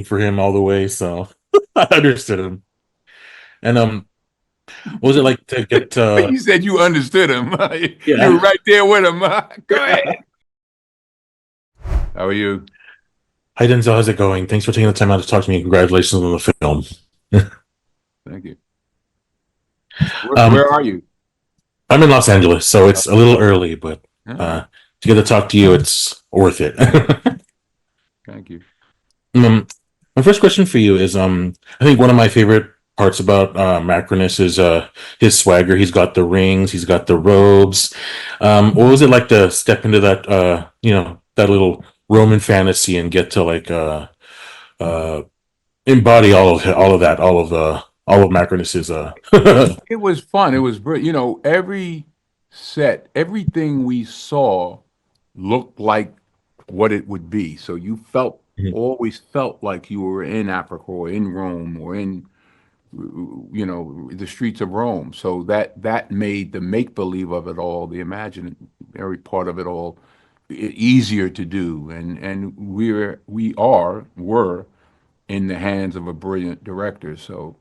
for him all the way, so I understood him. And what was it like to get You said you understood him. You were yeah. right there with him. Go ahead. How are you? Hi Denzel, how's it going? Thanks for taking the time out to talk to me. Congratulations on the film. Thank you. Um, Where are you? I'm in Los Angeles, so it's a little early, but All right. to get to talk to you, it's worth it. Thank you. um, my first question for you is I think one of my favorite parts about Macronus is his swagger. He's got the rings, he's got the robes. What was it like to step into that that little Roman fantasy and get to like uh embody all of that, all of Macronus's It was fun. It was brilliant. Every set, everything we saw looked like what it would be. So you always felt like you were in Africa or in Rome or in, the streets of Rome. So that made the make believe of it all, the imaginary part of it all, easier to do. And were in the hands of a brilliant director. So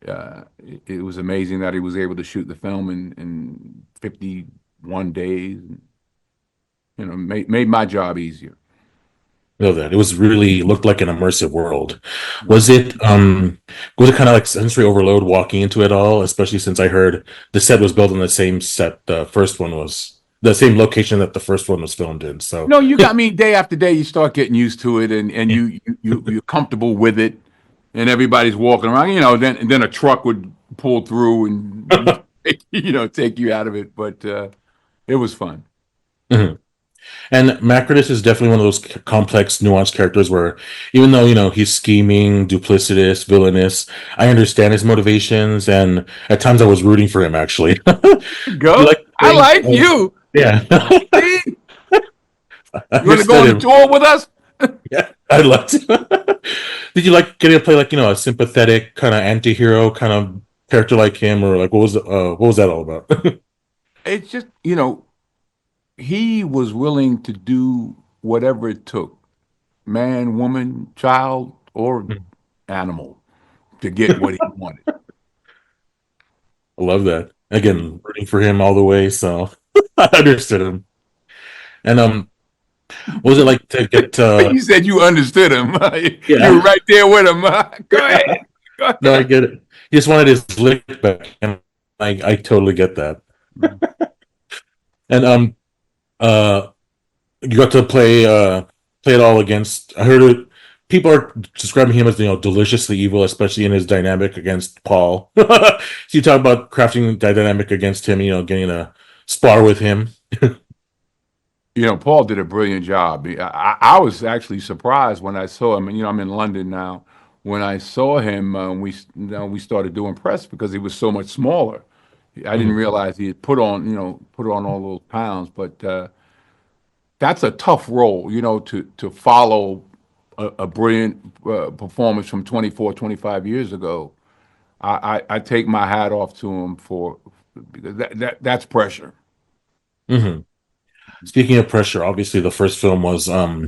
it was amazing that he was able to shoot the film in 51 days. Made my job easier. know that it was really looked like an immersive world. Was it kind of like sensory overload walking into it all, especially since I heard the set was built on the same set the first one was the same location that the first one was filmed in. So No, you got me. Day after day, you start getting used to it, and you're comfortable with it, and everybody's walking around. Then a truck would pull through and take you out of it. But it was fun. Mhm. And Macrodus is definitely one of those complex, nuanced characters where, even though he's scheming, duplicitous, villainous, I understand his motivations, and at times I was rooting for him. Actually, you Go. like I playing? like you. Yeah, See? I You want to go understood on the him. tour with us? Yeah, I'd love to. Did you like getting to play like a sympathetic kind of anti-hero kind of character like him, or like what was that all about? It's just, he was willing to do whatever it took, man, woman, child, or animal, to get what he wanted. I love that. Again, rooting for him all the way, so I understood him. And what was it like to get You said you understood him. You were yeah. right there with him. Go ahead. Go No, I ahead. get it. He just wanted his lick back, and I totally get that. And uh you got to play it all against. I heard it. People are describing him as deliciously evil, especially in his dynamic against Paul. So you talk about crafting the dynamic against him. Getting a spar with him. Paul did a brilliant job. I was actually surprised when I saw him. And I'm in London now. When I saw him, we started doing press because he was so much smaller. I didn't Mhm. realize he had put on all those pounds. But that's a tough role, to follow a brilliant performance from 24, 25 years ago. I take my hat off to him for because that's pressure. Mhm. Speaking of pressure, obviously the first film was a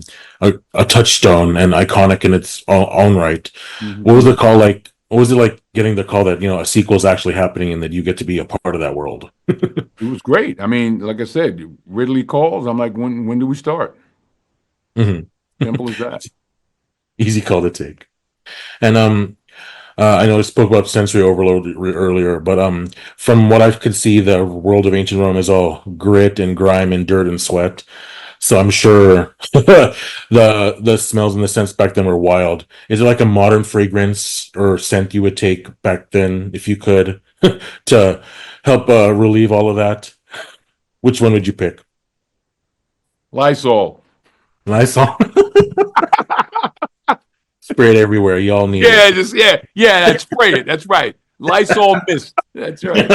touchstone and iconic in its own right. What was Mhm. the call like? What was it like getting the call that a sequel is actually happening and that you get to be a part of that world? It was great. I mean, like I said, Ridley calls. I'm like, when do we start? Mhm. Simple as that. Easy call to take. And I know I spoke about sensory overload earlier, but from what I could see, the world of ancient Rome is all grit and grime and dirt and sweat. So I'm sure the smells and the scents back then were wild. Is it like a modern fragrance or scent you would take back then if you could to help relieve all of that? Which one would you pick? Lysol. Nice song. Spray it everywhere. Y'all need Yeah, it. just yeah. That's spray it. That's right. Lysol mist. That's right.